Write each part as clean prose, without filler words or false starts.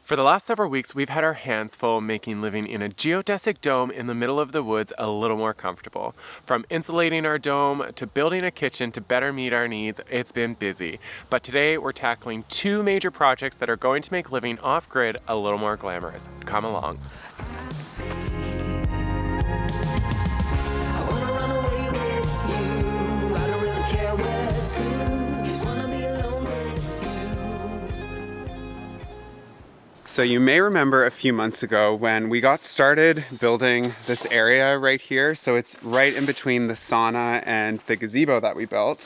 For the last several weeks, we've had our hands full making living in a geodesic dome in the middle of the woods a little more comfortable. From insulating our dome to building a kitchen to better meet our needs, it's been busy. But today we're tackling two major projects that are going to make living off-grid a little more glamorous. Come along. So you may remember a few months ago when we got started building this area right here. So it's right in between the sauna and the gazebo that we built.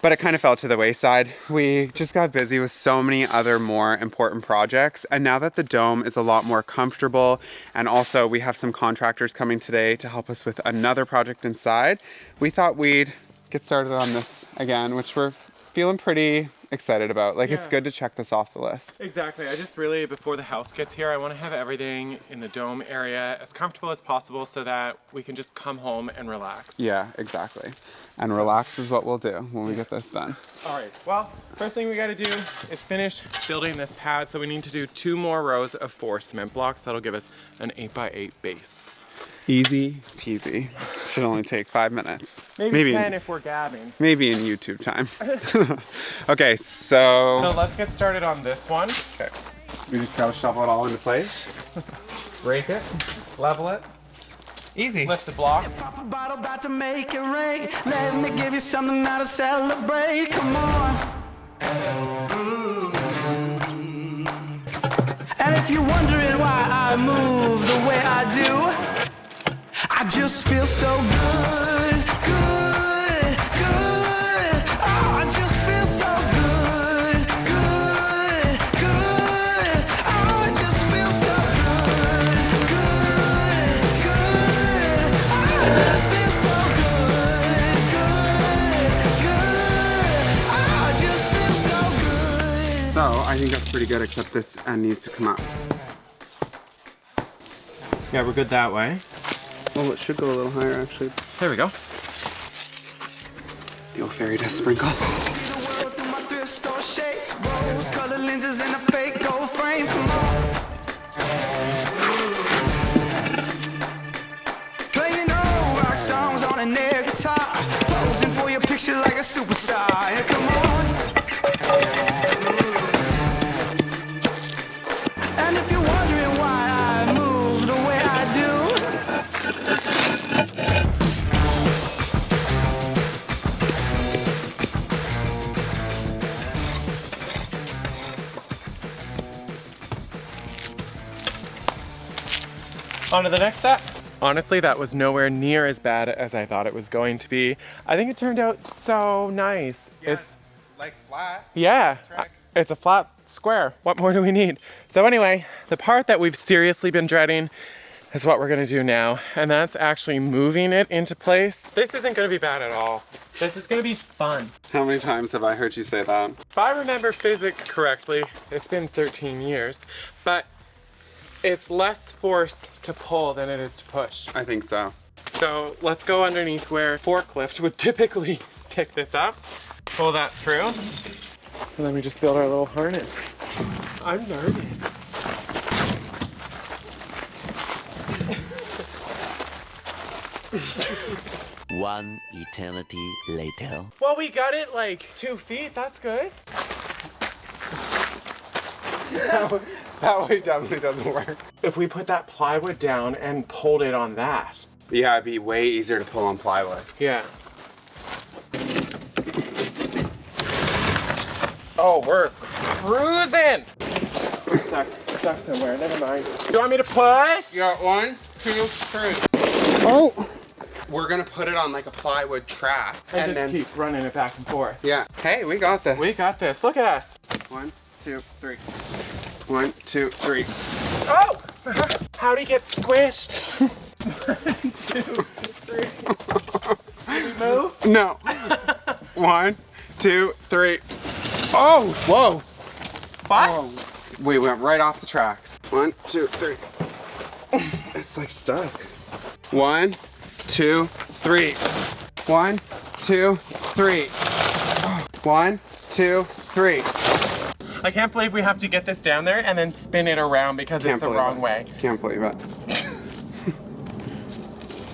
But it kind of fell to the wayside. We just got busy with so many other more important projects. And now that the dome is a lot more comfortable, and also we have some contractors coming today to help us with another project inside, we thought we'd get started on this again, which we're feeling pretty excited about. It's good to check this off the list. Exactly. I just really, before the house gets here, I want to have everything in the dome area as comfortable as possible so that we can just come home and relax. Yeah, exactly. And relax is what we'll do when we get this done. All right, well, first thing we got to do is finish building this pad. So we need to do 2 more rows of 4 cement blocks. That'll give us an 8x8 base. Easy peasy. Should only take 5 minutes. Maybe 10 if we're gabbing. Maybe in YouTube time. Okay, so let's get started on this one. Okay. We just gotta shovel it all into place. Rake it, level it. Easy. Lift the block. Pop a bottle, about to make it rain. Let me give you something now to celebrate. Come on. And if you're wondering why I move the way I do, I just feel so good, good, good. Oh, I just feel so good, good, good. Oh, I just feel so good, good, good. Oh, I just feel so good, good, good. Oh, I just feel so good. So I think that's pretty good, except this end needs to come up. Yeah, we're good that way. Well, it should go a little higher, actually. There we go. The old fairy dust sprinkle. See the world through my thrift store shades, rose-colored lenses and a fake gold frame. Come on. Playing old rock songs on an air guitar, posing for your picture like a superstar. Yeah, come on. And if you're wondering why I move the way I do, on to the next step. Honestly, that was nowhere near as bad as I thought it was going to be. I think it turned out so nice. Yeah, it's like flat. Yeah, it's a flat square. What more do we need? So anyway, the part that we've seriously been dreading is what we're gonna do now, and that's actually moving it into place. This isn't gonna be bad at all. This is gonna be fun. How many times have I heard you say that? If I remember physics correctly, it's been 13 years, but it's less force to pull than it is to push. I think so. So let's go underneath where a forklift would typically pick this up, pull that through, and then we just build our little harness. I'm nervous. One eternity later. Well, we got it like 2 feet, that's good. That way definitely doesn't work. If we put that plywood down and pulled it on that. Yeah, it'd be way easier to pull on plywood. Yeah. Oh, we're cruising! Stuck somewhere, never mind. Do you want me to push? You got 1, 2, 3. Oh! We're gonna put it on like a plywood trap. And just keep running it back and forth. Yeah. Hey, we got this. We got this, look at us. 1, 2, 3. 1, 2, 3. Oh! How'd he get squished? 1, 2, 3. Did he move? No. 1, 2, 3. Oh! Whoa! What? Whoa. We went right off the tracks. 1, 2, 3. It's like stuck. 1, 2, 3. 1, 2, 3. 1, 2, 3. I can't believe we have to get this down there and then spin it around because it's the wrong way. Can't believe it.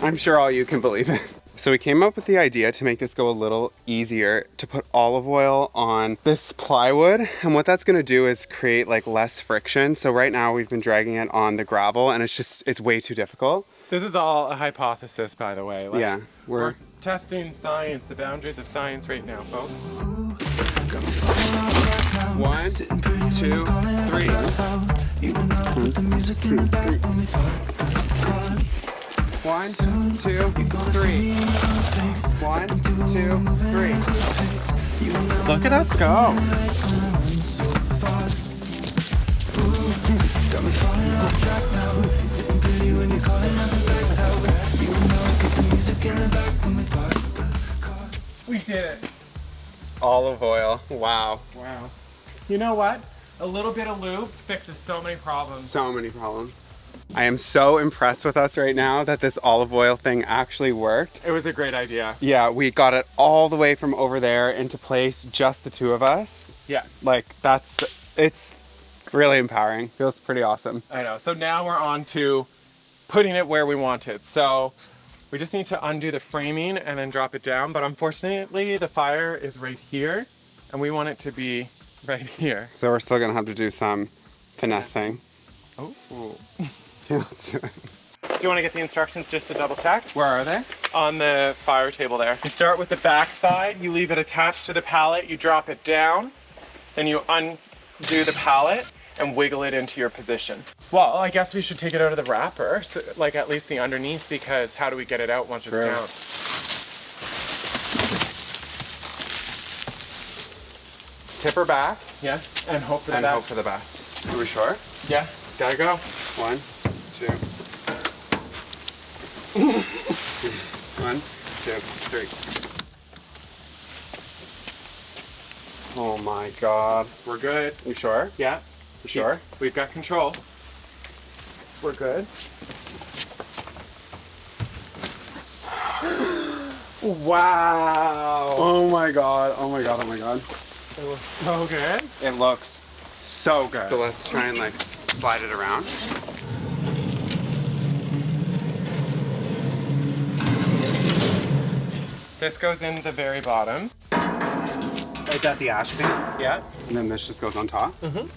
I'm sure all you can believe it. So we came up with the idea to make this go a little easier to put olive oil on this plywood. And what that's gonna do is create like less friction. So right now we've been dragging it on the gravel and it's way too difficult. This is all a hypothesis, by the way. Like, Yeah, we're testing science, the boundaries of science right now, folks. 1, 2, 3. 1, 2, 3. 1, 2, 3. Look at us go. We did it. Olive oil. Wow. Wow. You know what? A little bit of lube fixes so many problems. So many problems. I am so impressed with us right now that this olive oil thing actually worked. It was a great idea. Yeah, we got it all the way from over there into place, just the two of us. Yeah. Like it's really empowering. Feels pretty awesome. I know. So now we're on to putting it where we want it. So we just need to undo the framing and then drop it down. But unfortunately, the fire is right here and we want it to be right here. So we're still gonna have to do some finessing. Oh. Yeah, let's do it. Do you want to get the instructions just to double check? Where are they? On the fire table there. You start with the back side, you leave it attached to the pallet, you drop it down, then you undo the pallet and wiggle it into your position. Well, I guess we should take it out of the wrapper, so, like at least the underneath, because how do we get it out once it's down? Tip her back Yeah, and hope for the and best. hope for the best. Are we sure? Yeah, gotta go. 1, 2. 1, 2, 3. Oh my God. We're good. You sure? Yeah. You sure? We've got control. We're good. Wow. Oh my God. Oh my God. Oh my God. It looks so good. It looks so good. So let's try and like slide it around. This goes in the very bottom. Is that the ash bin? Yeah. And then this just goes on top? Mm-hmm.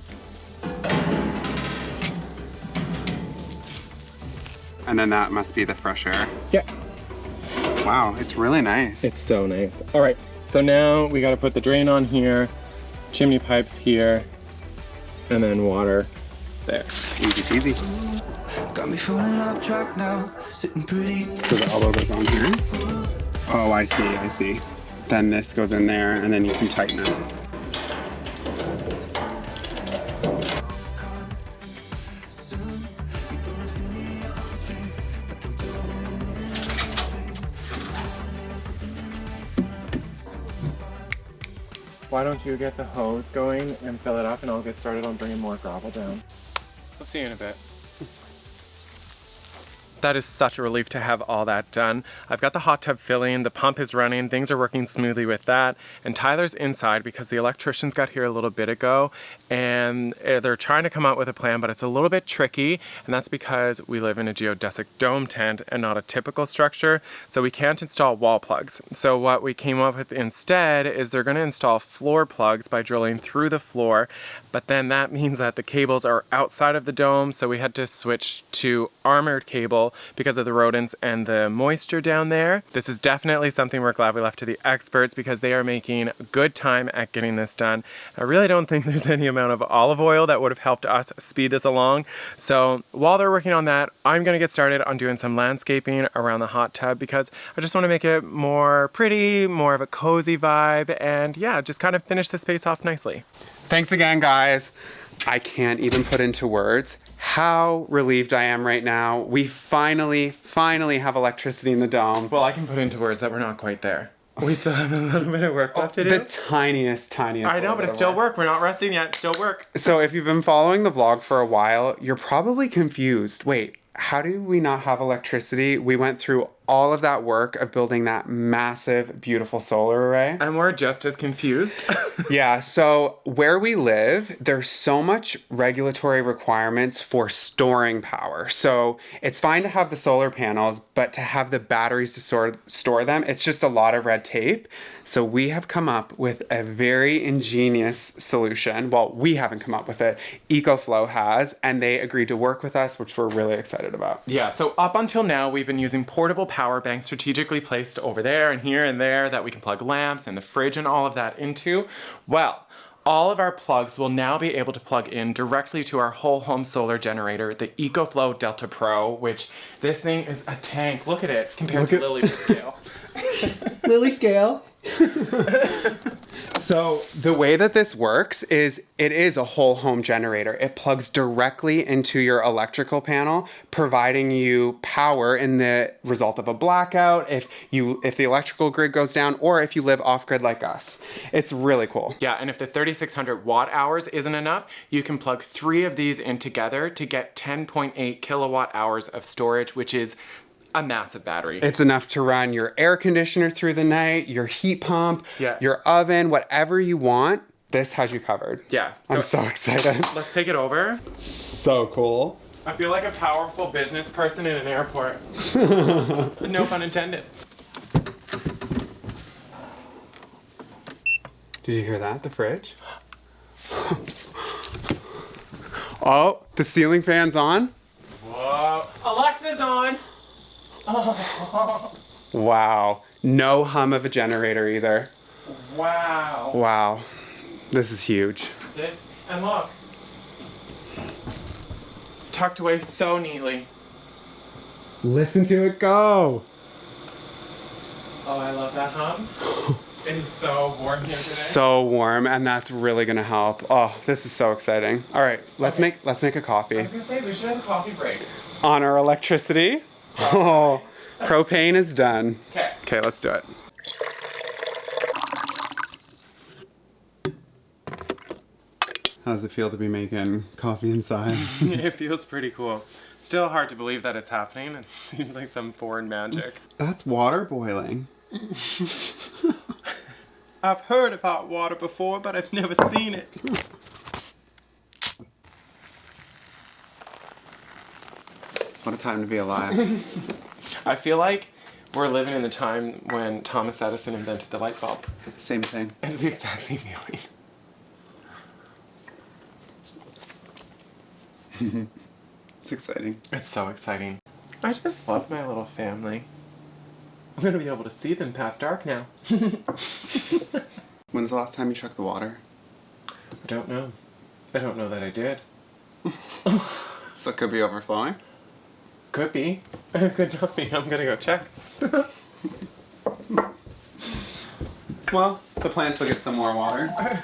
And then that must be the fresh air. Yeah. Wow, it's really nice. It's so nice. All right, so now we got to put the drain on here, chimney pipes here, and then water there. Easy peasy. Got me falling off track now, sitting pretty. So the elbow goes on here? Oh, I see, I see. Then this goes in there, and then you can tighten it. Why don't you get the hose going and fill it up, and I'll get started on bringing more gravel down. We'll see you in a bit. That is such a relief to have all that done. I've got the hot tub filling, the pump is running, things are working smoothly with that, and Tyler's inside because the electricians got here a little bit ago, and they're trying to come out with a plan, but it's a little bit tricky, and that's because we live in a geodesic dome tent and not a typical structure, so we can't install wall plugs. So what we came up with instead is they're going to install floor plugs by drilling through the floor, but then that means that the cables are outside of the dome, so we had to switch to armored cable because of the rodents and the moisture down there. This is definitely something we're glad we left to the experts because they are making good time at getting this done. I really don't think there's any amount of olive oil that would have helped us speed this along. So while they're working on that, I'm gonna get started on doing some landscaping around the hot tub because I just wanna make it more pretty, more of a cozy vibe, and yeah, just kind of finish the space off nicely. Thanks again, guys. I can't even put into words how relieved I am right now. We finally have electricity in the dome. Well, I can put into words that we're not quite there. We still have a little bit of work left to do. The tiniest I know, little but bit it's of still work. We're not resting yet. Still work. So if you've been following the vlog for a while, you're probably confused. Wait, how do we not have electricity? We went through all of that work of building that massive, beautiful solar array. And we're just as confused. Yeah, so where we live, there's so much regulatory requirements for storing power. So it's fine to have the solar panels, but to have the batteries to store them, it's just a lot of red tape. So we have come up with a very ingenious solution. Well, we haven't come up with it. EcoFlow has, and they agreed to work with us, which we're really excited about. Yeah, so up until now, we've been using portable power banks strategically placed over there and here and there that we can plug lamps and the fridge and all of that into. Well, all of our plugs will now be able to plug in directly to our whole home solar generator, the EcoFlow Delta Pro, which this thing is a tank. Look at it compared to Lily for scale. Lily scale. So the way that this works is it is a whole home generator. It plugs directly into your electrical panel, providing you power in the result of a blackout, if the electrical grid goes down, or if you live off-grid like us. It's really cool. Yeah, and if the 3,600 watt hours isn't enough, you can plug 3 of these in together to get 10.8 kilowatt hours of storage, which is a massive battery. It's enough to run your air conditioner through the night, your heat pump, your oven, whatever you want. This has you covered. Yeah. I'm so excited. Let's take it over. So cool. I feel like a powerful business person in an airport. No pun intended. Did you hear that? The fridge? Oh, the ceiling fan's on? Whoa. Alexa's on. Wow. No hum of a generator either. Wow. Wow. This is huge. And look. Tucked away so neatly. Listen to it go. Oh, I love that hum. It is so warm here today. So warm, and that's really gonna help. Oh, this is so exciting. All right, let's make a coffee. I was gonna say, we should have a coffee break. On our electricity. Oh, propane is done. Okay. Okay, let's do it. How does it feel to be making coffee inside? It feels pretty cool. Still hard to believe that it's happening. It seems like some foreign magic. That's water boiling. I've heard of hot water before, but I've never seen it. What a time to be alive. I feel like we're living in the time when Thomas Edison invented the light bulb. Same thing. It's the exact same feeling. It's exciting. It's so exciting. I just love my little family. I'm gonna be able to see them past dark now. When's the last time you checked the water? I don't know. I don't know that I did. So it could be overflowing? Could be. Could not be. I'm gonna go check. Well, the plants will get some more water.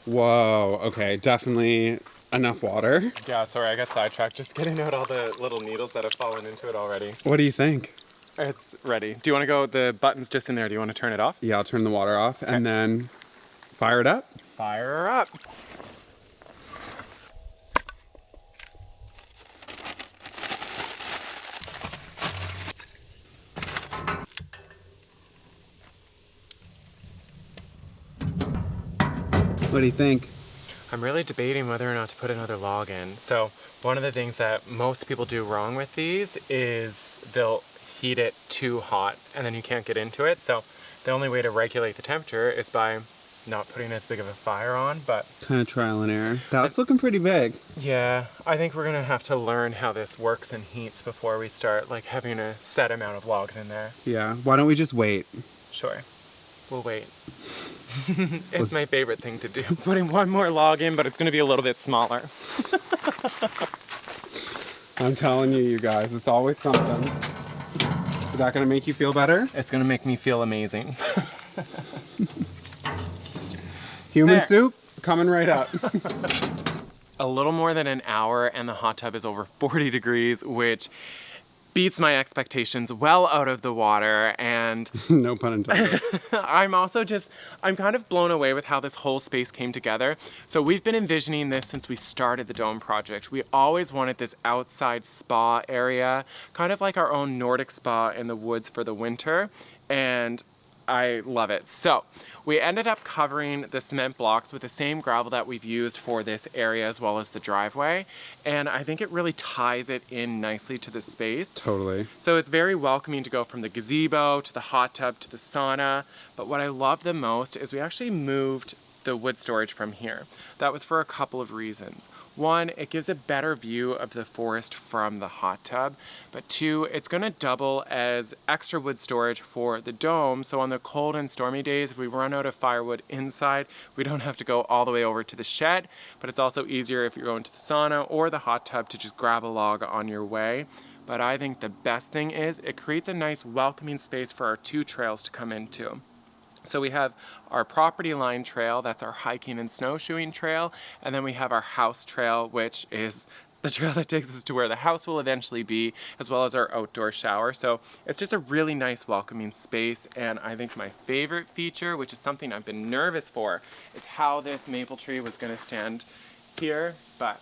Whoa, okay, definitely enough water. Yeah, sorry, I got sidetracked. Just getting out all the little needles that have fallen into it already. What do you think? It's ready. Do you want to go? The button's just in there. Do you want to turn it off? Yeah, I'll turn the water off and then fire it up. Fire her up. What do you think? I'm really debating whether or not to put another log in. So one of the things that most people do wrong with these is they'll heat it too hot and then you can't get into it. So the only way to regulate the temperature is by not putting as big of a fire on, but Kind of trial and error. That's looking pretty big. yeah, I think we're gonna have to learn how this works and heats before we start like having a set amount of logs in there. Yeah, why don't we just wait? Sure, we'll wait. It's my favorite thing to do. Putting one more log in, but it's gonna be a little bit smaller. I'm telling you, you guys, it's always something. Is that gonna make you feel better? It's gonna make me feel amazing. Human There. soup, coming right up. A little more than an hour and the hot tub is over 40 degrees, which beats my expectations well out of the water, and No pun intended. I'm kind of blown away with how this whole space came together. So we've been envisioning this since we started the dome project. We always wanted this outside spa area, kind of like our own Nordic spa in the woods for the winter, and I love it. So we ended up covering the cement blocks with the same gravel that we've used for this area as well as the driveway. And I think it really ties it in nicely to the space. Totally. So it's very welcoming to go from the gazebo to the hot tub to the sauna. But what I love the most is we actually moved the wood storage from here. That was for a couple of reasons. One, it gives a better view of the forest from the hot tub, but two, it's gonna double as extra wood storage for the dome, so on the cold and stormy days, if we run out of firewood inside, we don't have to go all the way over to the shed, but it's also easier if you're going to the sauna or the hot tub to just grab a log on your way. But I think the best thing is it creates a nice welcoming space for our two trails to come into. So we have our property line trail, that's our hiking and snowshoeing trail, and then we have our house trail, which is the trail that takes us to where the house will eventually be, as well as our outdoor shower. So it's just a really nice welcoming space, and I think my favorite feature, which is something I've been nervous for, is how this maple tree was going to stand here, but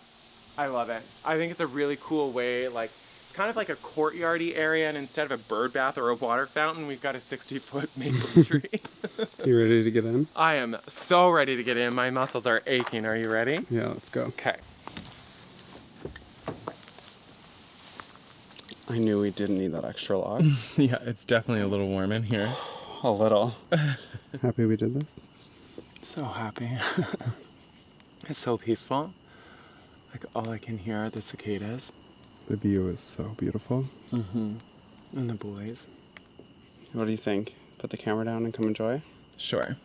I love it. I think it's a really cool way, like, kind of like a courtyardy area, and instead of a bird bath or a water fountain, we've got a 60-foot maple tree. You ready to get in? I am so ready to get in. My muscles are aching. Are you ready? Yeah, let's go. Okay. I knew we didn't need that extra log. Yeah, it's definitely a little warm in here. A little. Happy we did this? So happy. It's so peaceful. Like, all I can hear are the cicadas. The view is so beautiful. Mm-hmm. And the boys. What do you think? Put the camera down and come enjoy? Sure.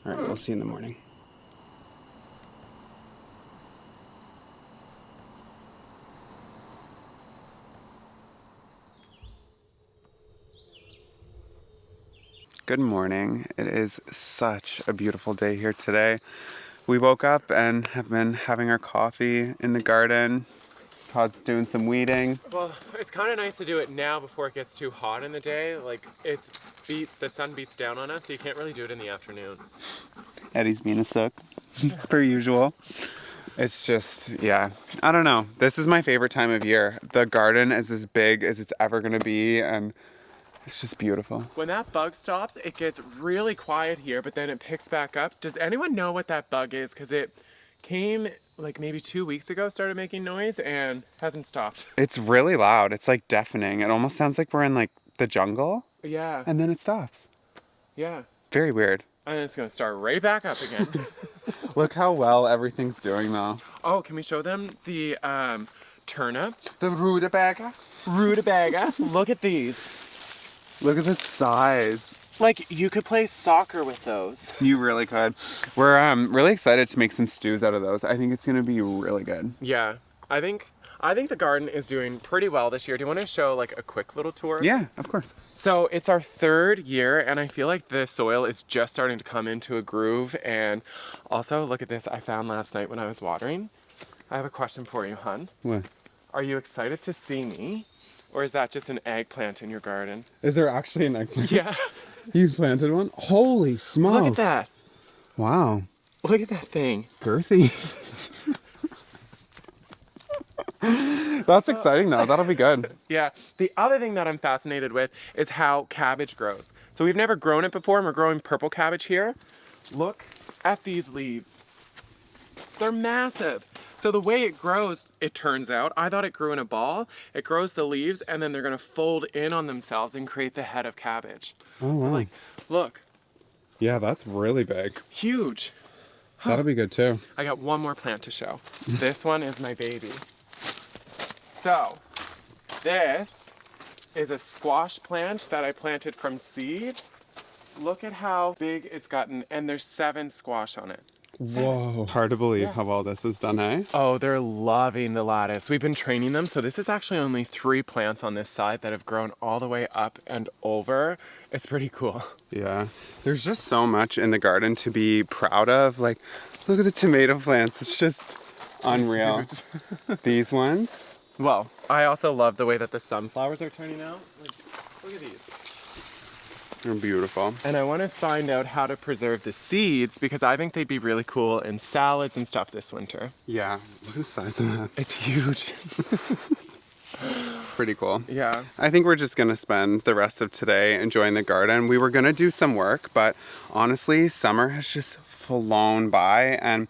All right, we'll see you in the morning. Good morning. It is such a beautiful day here today. We woke up and have been having our coffee in the garden. Todd's doing some weeding. Well, it's kind of nice to do it now before it gets too hot in the day. Like, the sun beats down on us, so you can't really do it in the afternoon. Eddie's being a sook, per usual. It's just, yeah, I don't know. This is my favorite time of year. The garden is as big as it's ever gonna be, and it's just beautiful. When that bug stops, it gets really quiet here, but then it picks back up. Does anyone know what that bug is? Because it came like maybe 2 weeks ago, started making noise, and hasn't stopped. It's really loud. It's like deafening. It almost sounds like we're in like the jungle. Yeah. And then it stops. Yeah. Very weird. And it's gonna start right back up again. Look how well everything's doing though. Oh, can we show them the turnip? The rutabaga. Rutabaga. Look at these. Look at the size. Like, you could play soccer with those. You really could. We're really excited to make some stews out of those. I think it's gonna be really good. Yeah, I think the garden is doing pretty well this year. Do you want to show like a quick little tour? Yeah, of course. So it's our third year, and I feel like the soil is just starting to come into a groove. And also, look at this I found last night when I was watering. I have a question for you, hun. What? Are you excited to see me? Or is that just an eggplant in your garden? Is there actually an eggplant? Yeah. You planted one? Holy smokes. Look at that. Wow. Look at that thing. Girthy. That's exciting though. That'll be good. Yeah. The other thing that I'm fascinated with is how cabbage grows. So we've never grown it before, and we're growing purple cabbage here. Look at these leaves. They're massive. So the way it grows, it turns out, I thought it grew in a ball. It grows the leaves, and then they're gonna fold in on themselves and create the head of cabbage. Oh wow. Like, look, Yeah, that's really big. huge. That'll be good too. I got one more plant to show. This one is my baby. So, this is a squash plant that I planted from seed. Look at how big it's gotten, and there's 7 squash on it. Whoa. Hard to believe how well this is done, eh? Oh, they're loving the lattice. We've been training them, so this is actually only 3 plants on this side that have grown all the way up and over. It's pretty cool. Yeah. There's just so much in the garden to be proud of. Like, look at the tomato plants. It's just unreal. These ones, Well, I also love the way that the sunflowers are turning out. Like, look at these. They're beautiful. And I want to find out how to preserve the seeds because I think they'd be really cool in salads and stuff this winter. Yeah, look at the size of that. It's huge. It's pretty cool. Yeah. I think we're just gonna spend the rest of today enjoying the garden. We were gonna do some work, but honestly, summer has just flown by, and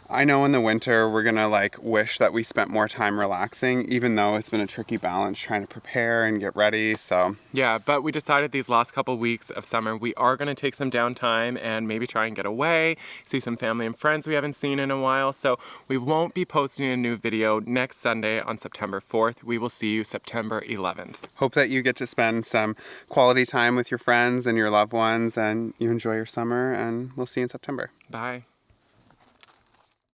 I know in the winter we're gonna like wish that we spent more time relaxing, even though it's been a tricky balance trying to prepare and get ready. So Yeah, but we decided these last couple weeks of summer we are going to take some downtime and maybe try and get away, see some family and friends we haven't seen in a while. So we won't be posting a new video next Sunday on September 4th. We will see you September 11th. hope that you get to spend some quality time with your friends and your loved ones, and you enjoy your summer, and we'll see you in September. Bye.